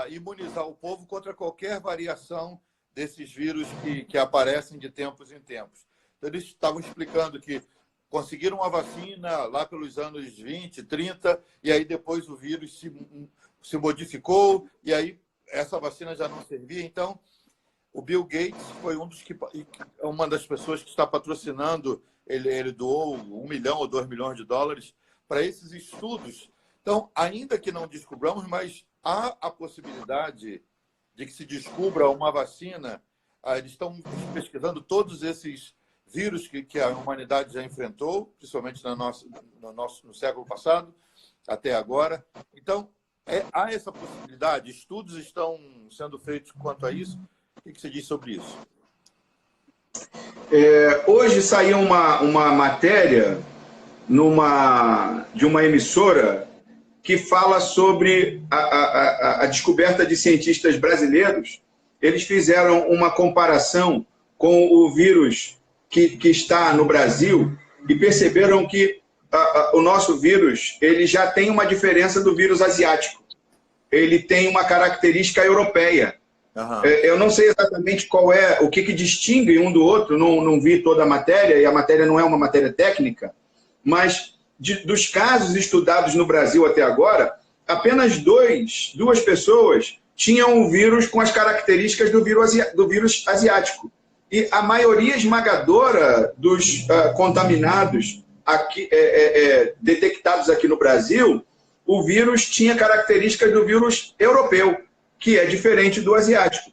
imunizar o povo contra qualquer variação desses vírus que aparecem de tempos em tempos. Então, eles estavam explicando que conseguiram uma vacina lá pelos anos 20, 30, e aí depois o vírus se modificou, e aí essa vacina já não servia. Então, o Bill Gates foi uma das pessoas que está patrocinando, ele doou $1 milhão ou $2 milhões para esses estudos. Então, ainda que não descobramos, mas há a possibilidade de que se descubra uma vacina. Eles estão pesquisando todos esses vírus que a humanidade já enfrentou, principalmente no século passado, até agora. Então, há essa possibilidade, estudos estão sendo feitos quanto a isso. O que você diz sobre isso? Hoje saiu uma matéria de uma emissora que fala sobre a descoberta de cientistas brasileiros. Eles fizeram uma comparação com o vírus que está no Brasil e perceberam que o nosso vírus ele já tem uma diferença do vírus asiático. Ele tem uma característica europeia. Uhum. Eu não sei exatamente qual é, o que distingue um do outro, não vi toda a matéria, e a matéria não é uma matéria técnica, mas dos casos estudados no Brasil até agora, apenas duas pessoas tinham o vírus com as características do vírus asiático. E a maioria esmagadora dos contaminados aqui, detectados aqui no Brasil, o vírus tinha características do vírus europeu, que é diferente do asiático.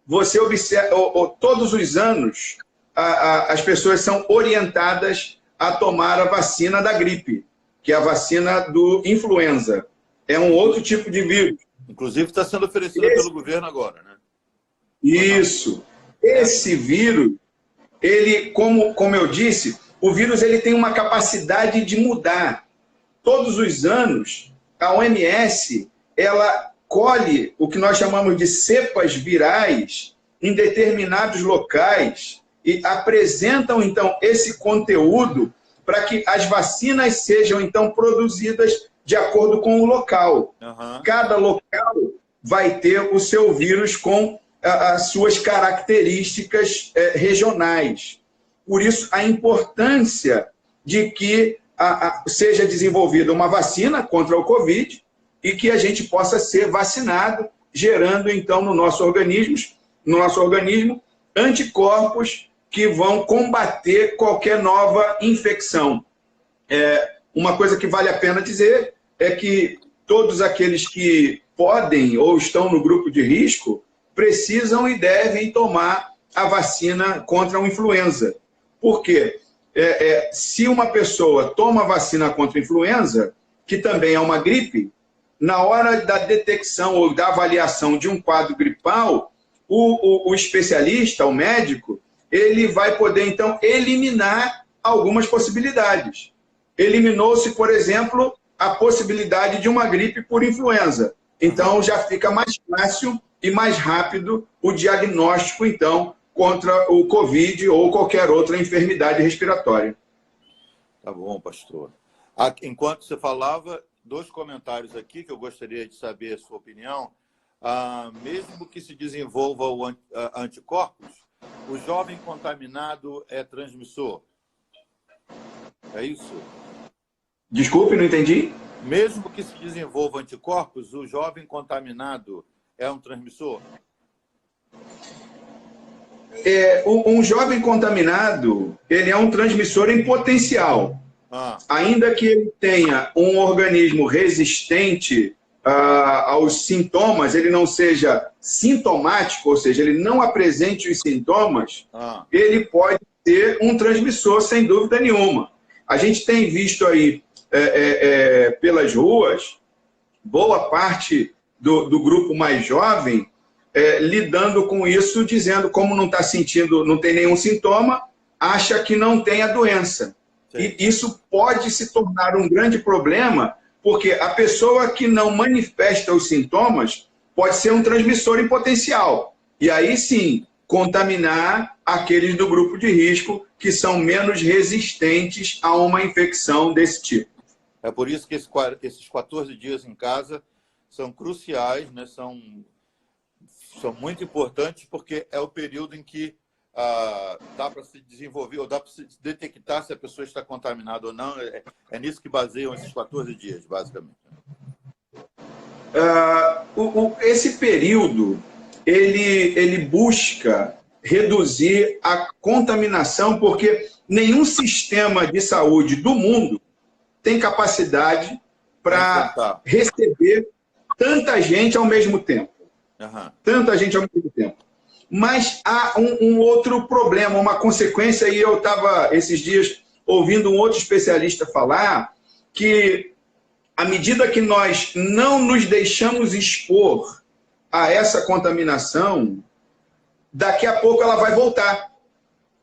Você observa, todos os anos, as pessoas são orientadas a tomar a vacina da gripe, que é a vacina do influenza. É um outro tipo de vírus. Inclusive está sendo oferecida pelo governo agora, né? Isso. Esse vírus, ele, como eu disse, o vírus ele tem uma capacidade de mudar. Todos os anos, a OMS, ela colhe o que nós chamamos de cepas virais em determinados locais e apresentam, então, esse conteúdo para que as vacinas sejam, então, produzidas de acordo com o local. Uhum. Cada local vai ter o seu vírus com as suas características regionais. Por isso, a importância de que seja desenvolvida uma vacina contra o Covid e que a gente possa ser vacinado, gerando, então, no nosso organismo, anticorpos que vão combater qualquer nova infecção. Uma coisa que vale a pena dizer é que todos aqueles que podem ou estão no grupo de risco precisam e devem tomar a vacina contra a influenza. Por quê? Se uma pessoa toma a vacina contra a influenza, que também é uma gripe, na hora da detecção ou da avaliação de um quadro gripal, o especialista, o médico, ele vai poder, então, eliminar algumas possibilidades. Eliminou-se, por exemplo, a possibilidade de uma gripe por influenza. Então, já fica mais fácil e mais rápido o diagnóstico, então, contra o Covid ou qualquer outra enfermidade respiratória. Tá bom, pastor. Enquanto você falava, 2 comentários aqui que eu gostaria de saber a sua opinião. Mesmo que se desenvolva o anticorpos, o jovem contaminado é transmissor? É isso? Desculpe, não entendi. Mesmo que se desenvolva anticorpos, o jovem contaminado é um transmissor? Um jovem contaminado, ele é um transmissor em potencial. Ainda que ele tenha um organismo resistente aos sintomas, ele não seja sintomático, ou seja, ele não apresente os sintomas, ele pode ser um transmissor, sem dúvida nenhuma. A gente tem visto aí, pelas ruas, boa parte do grupo mais jovem lidando com isso, dizendo como não está sentindo, não tem nenhum sintoma, acha que não tem a doença. Sim. E isso pode se tornar um grande problema, porque a pessoa que não manifesta os sintomas pode ser um transmissor em potencial. E aí sim, contaminar aqueles do grupo de risco que são menos resistentes a uma infecção desse tipo. É por isso que esses 14 dias em casa são cruciais, né? São muito importantes, porque é o período em que dá para se desenvolver, ou dá para se detectar se a pessoa está contaminada ou não. É nisso que baseiam esses 14 dias, basicamente. Esse período, ele busca reduzir a contaminação, porque nenhum sistema de saúde do mundo tem capacidade para receber tanta gente ao mesmo tempo. Uhum. Tanta gente ao mesmo tempo. Mas há um outro problema, uma consequência, e eu estava, esses dias, ouvindo um outro especialista falar que, à medida que nós não nos deixamos expor a essa contaminação, daqui a pouco ela vai voltar.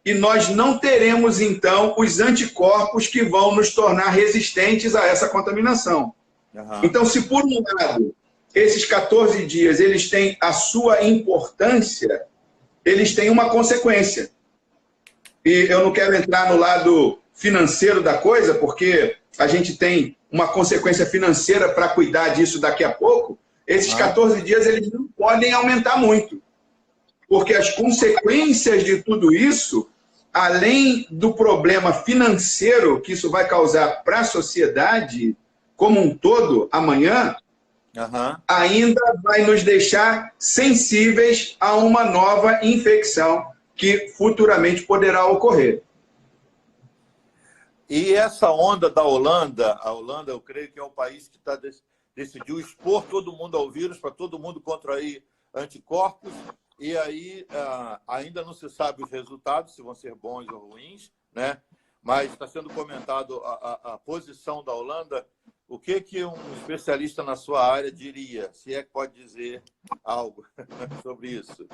E nós não teremos, então, os anticorpos que vão nos tornar resistentes a essa contaminação. Uhum. Então, se por um lado, esses 14 dias, eles têm a sua importância, eles têm uma consequência. E eu não quero entrar no lado financeiro da coisa, porque a gente tem uma consequência financeira para cuidar disso daqui a pouco. Esses 14 dias, eles não podem aumentar muito. Porque as consequências de tudo isso, além do problema financeiro que isso vai causar para a sociedade como um todo amanhã, ainda vai nos deixar sensíveis a uma nova infecção que futuramente poderá ocorrer. E essa onda da Holanda, a Holanda, eu creio que é o país que decidiu expor todo mundo ao vírus, para todo mundo contrair anticorpos, e aí ainda não se sabe os resultados, se vão ser bons ou ruins, né? Mas está sendo comentado a posição da Holanda. O que um especialista na sua área diria, se é que pode dizer algo sobre isso?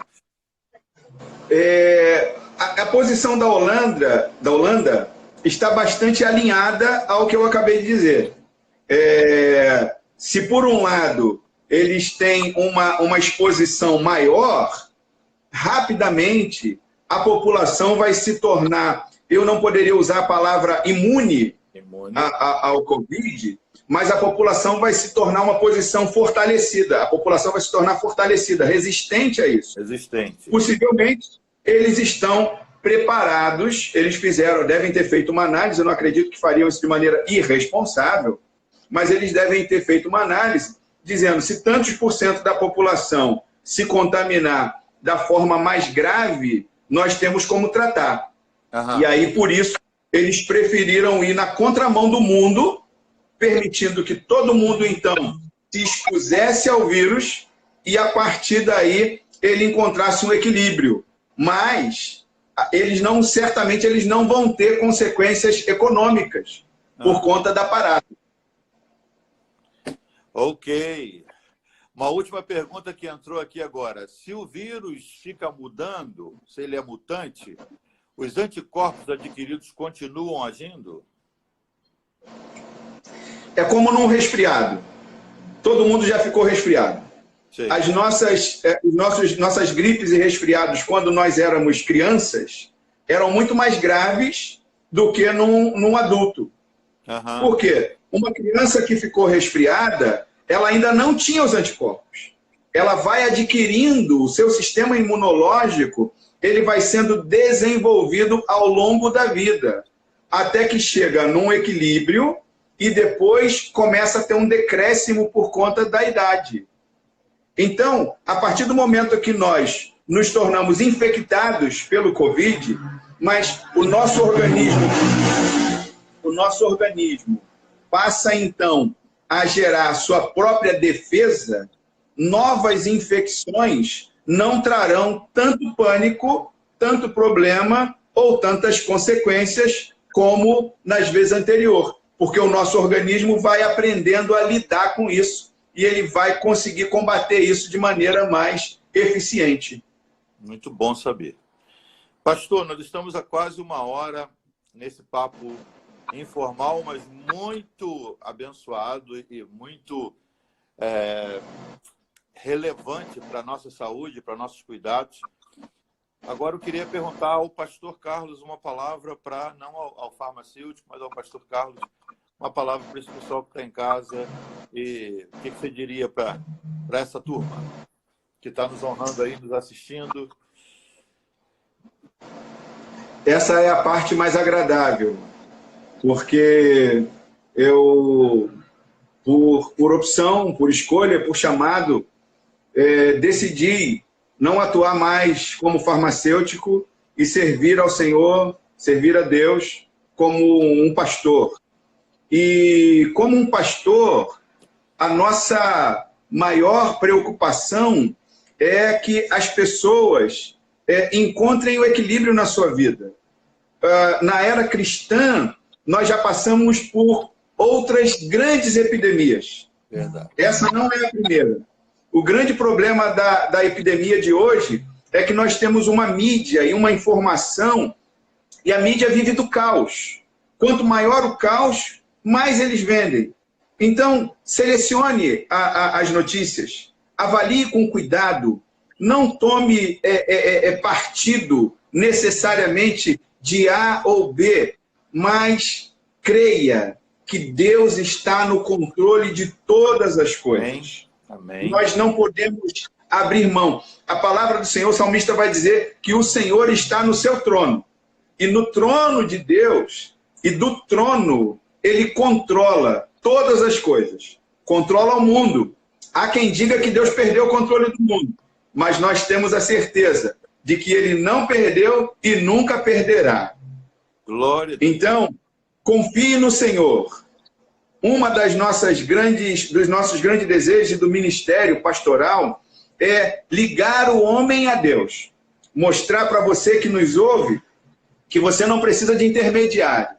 A posição da Holanda está bastante alinhada ao que eu acabei de dizer. Se por um lado eles têm uma exposição maior, rapidamente a população vai se tornar, eu não poderia usar a palavra imune ao Covid, mas a população vai se tornar uma posição fortalecida. A população vai se tornar fortalecida, resistente a isso. Resistente. Possivelmente, eles estão preparados, eles devem ter feito uma análise, eu não acredito que fariam isso de maneira irresponsável, mas eles devem ter feito uma análise dizendo se tantos por cento da população se contaminar da forma mais grave, nós temos como tratar. E aí, por isso, eles preferiram ir na contramão do mundo, permitindo que todo mundo, então, se expusesse ao vírus e, a partir daí, ele encontrasse um equilíbrio. Mas, certamente, eles não vão ter consequências econômicas por conta da parada. Ok. Uma última pergunta que entrou aqui agora. Se o vírus fica mudando, se ele é mutante, os anticorpos adquiridos continuam agindo? É como num resfriado. Todo mundo já ficou resfriado. Sim. As nossas gripes e resfriados, quando nós éramos crianças, eram muito mais graves do que num adulto. Por quê? Uma criança que ficou resfriada, ela ainda não tinha os anticorpos. Ela vai adquirindo, o seu sistema imunológico, ele vai sendo desenvolvido ao longo da vida, até que chega num equilíbrio e depois começa a ter um decréscimo por conta da idade. Então, a partir do momento que nós nos tornamos infectados pelo Covid, mas o nosso organismo passa, então, a gerar a sua própria defesa, novas infecções não trarão tanto pânico, tanto problema ou tantas consequências como nas vezes anteriores, porque o nosso organismo vai aprendendo a lidar com isso e ele vai conseguir combater isso de maneira mais eficiente. Muito bom saber. Pastor, nós estamos há quase uma hora nesse papo informal, mas muito abençoado e muito relevante para a nossa saúde, para nossos cuidados. Agora eu queria perguntar ao pastor Carlos uma palavra não ao farmacêutico, mas ao pastor Carlos, uma palavra para esse pessoal que está em casa, E o que você diria para essa turma que está nos honrando aí, nos assistindo? Essa é a parte mais agradável, porque eu, por opção, por escolha, por chamado, decidi não atuar mais como farmacêutico e servir ao Senhor, servir a Deus como um pastor. E como um pastor, a nossa maior preocupação é que as pessoas encontrem o equilíbrio na sua vida. Na era cristã, nós já passamos por outras grandes epidemias. Verdade. Essa não é a primeira. O grande problema da epidemia de hoje é que nós temos uma mídia e uma informação, e a mídia vive do caos. Quanto maior o caos, mais eles vendem. Então, selecione as notícias, avalie com cuidado, não tome partido necessariamente de A ou B, mas creia que Deus está no controle de todas as coisas. Amém. Nós não podemos abrir mão. A palavra do Senhor, o salmista vai dizer que o Senhor está no seu trono. E no trono de Deus, e do trono, ele controla todas as coisas. Controla o mundo. Há quem diga que Deus perdeu o controle do mundo. Mas nós temos a certeza de que ele não perdeu e nunca perderá. Glória a Deus. Então, confie no Senhor. Uma dos nossos grandes desejos do ministério pastoral é ligar o homem a Deus. Mostrar para você que nos ouve que você não precisa de intermediário.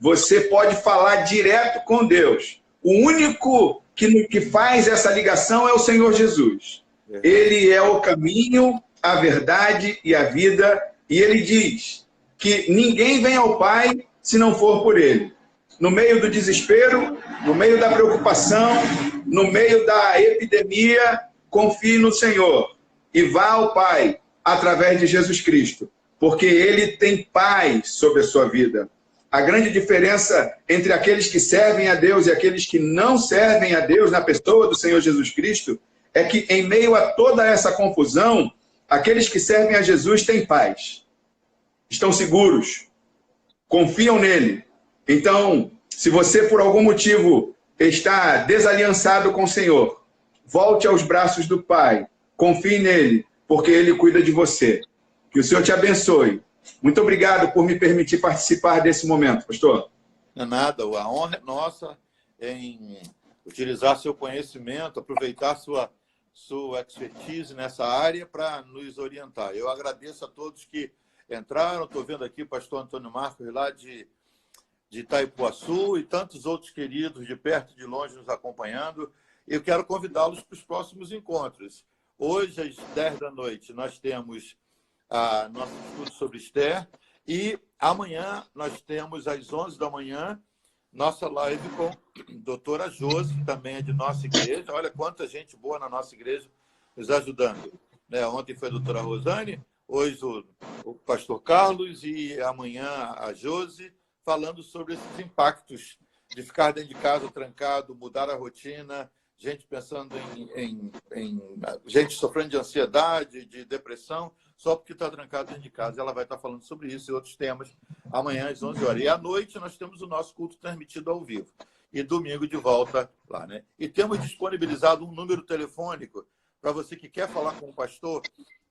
Você pode falar direto com Deus. O único que faz essa ligação é o Senhor Jesus. Ele é o caminho, a verdade e a vida. E ele diz que ninguém vem ao Pai se não for por ele. No meio do desespero, no meio da preocupação, no meio da epidemia, confie no Senhor e vá ao Pai através de Jesus Cristo, porque ele tem paz sobre a sua vida. A grande diferença entre aqueles que servem a Deus e aqueles que não servem a Deus na pessoa do Senhor Jesus Cristo é que, em meio a toda essa confusão, aqueles que servem a Jesus têm paz, estão seguros, confiam nele. Então, se você por algum motivo está desaliançado com o Senhor, volte aos braços do Pai, confie nele, porque ele cuida de você. Que o Senhor te abençoe. Muito obrigado por me permitir participar desse momento, pastor. Não é nada, a honra é nossa em utilizar seu conhecimento, aproveitar sua expertise nessa área para nos orientar. Eu agradeço a todos que entraram, estou vendo aqui o pastor Antônio Marcos lá de Itaipuaçu e tantos outros queridos de perto e de longe nos acompanhando. Eu quero convidá-los para os próximos encontros. Hoje, às 10 da noite, nós temos nosso estudo sobre Esther e amanhã nós temos, às 11 da manhã, nossa live com a doutora Josi, que também é de nossa igreja. Olha quanta gente boa na nossa igreja nos ajudando. Ontem foi a doutora Rosane, hoje o pastor Carlos e amanhã a Josi, falando sobre esses impactos de ficar dentro de casa trancado, mudar a rotina, gente pensando em gente sofrendo de ansiedade, de depressão, só porque está trancado dentro de casa. Ela vai estar falando sobre isso e outros temas amanhã às 11 horas. E à noite nós temos o nosso culto transmitido ao vivo. E domingo de volta lá, né? E temos disponibilizado um número telefônico para você que quer falar com o pastor.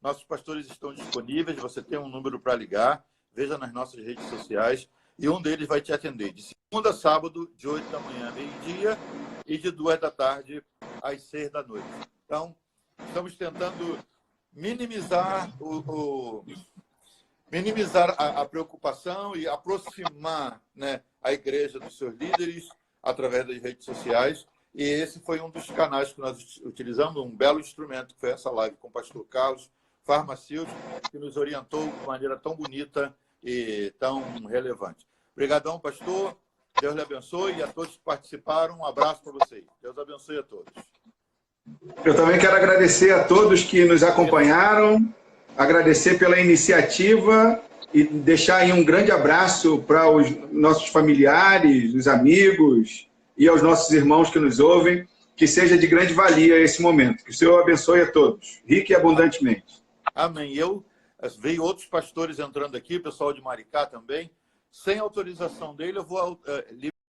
Nossos pastores estão disponíveis, você tem um número para ligar, veja nas nossas redes sociais. E um deles vai te atender de segunda a sábado, de 8 da manhã a meio-dia, e de 2 da tarde às 6 da noite. Então, estamos tentando minimizar a preocupação e aproximar, né, a igreja dos seus líderes através das redes sociais. E esse foi um dos canais que nós utilizamos, um belo instrumento, que foi essa live com o pastor Carlos, farmacêutico, que nos orientou de maneira tão bonita e tão relevante. Obrigadão, pastor. Deus lhe abençoe e a todos que participaram. Um abraço para vocês. Deus abençoe a todos. Eu também quero agradecer a todos que nos acompanharam, agradecer pela iniciativa e deixar aí um grande abraço para os nossos familiares, os amigos e aos nossos irmãos que nos ouvem. que seja de grande valia esse momento. Que o Senhor abençoe a todos, rica e abundantemente. Amém. Veio outros pastores entrando aqui, o pessoal de Maricá também. Sem autorização dele, eu vou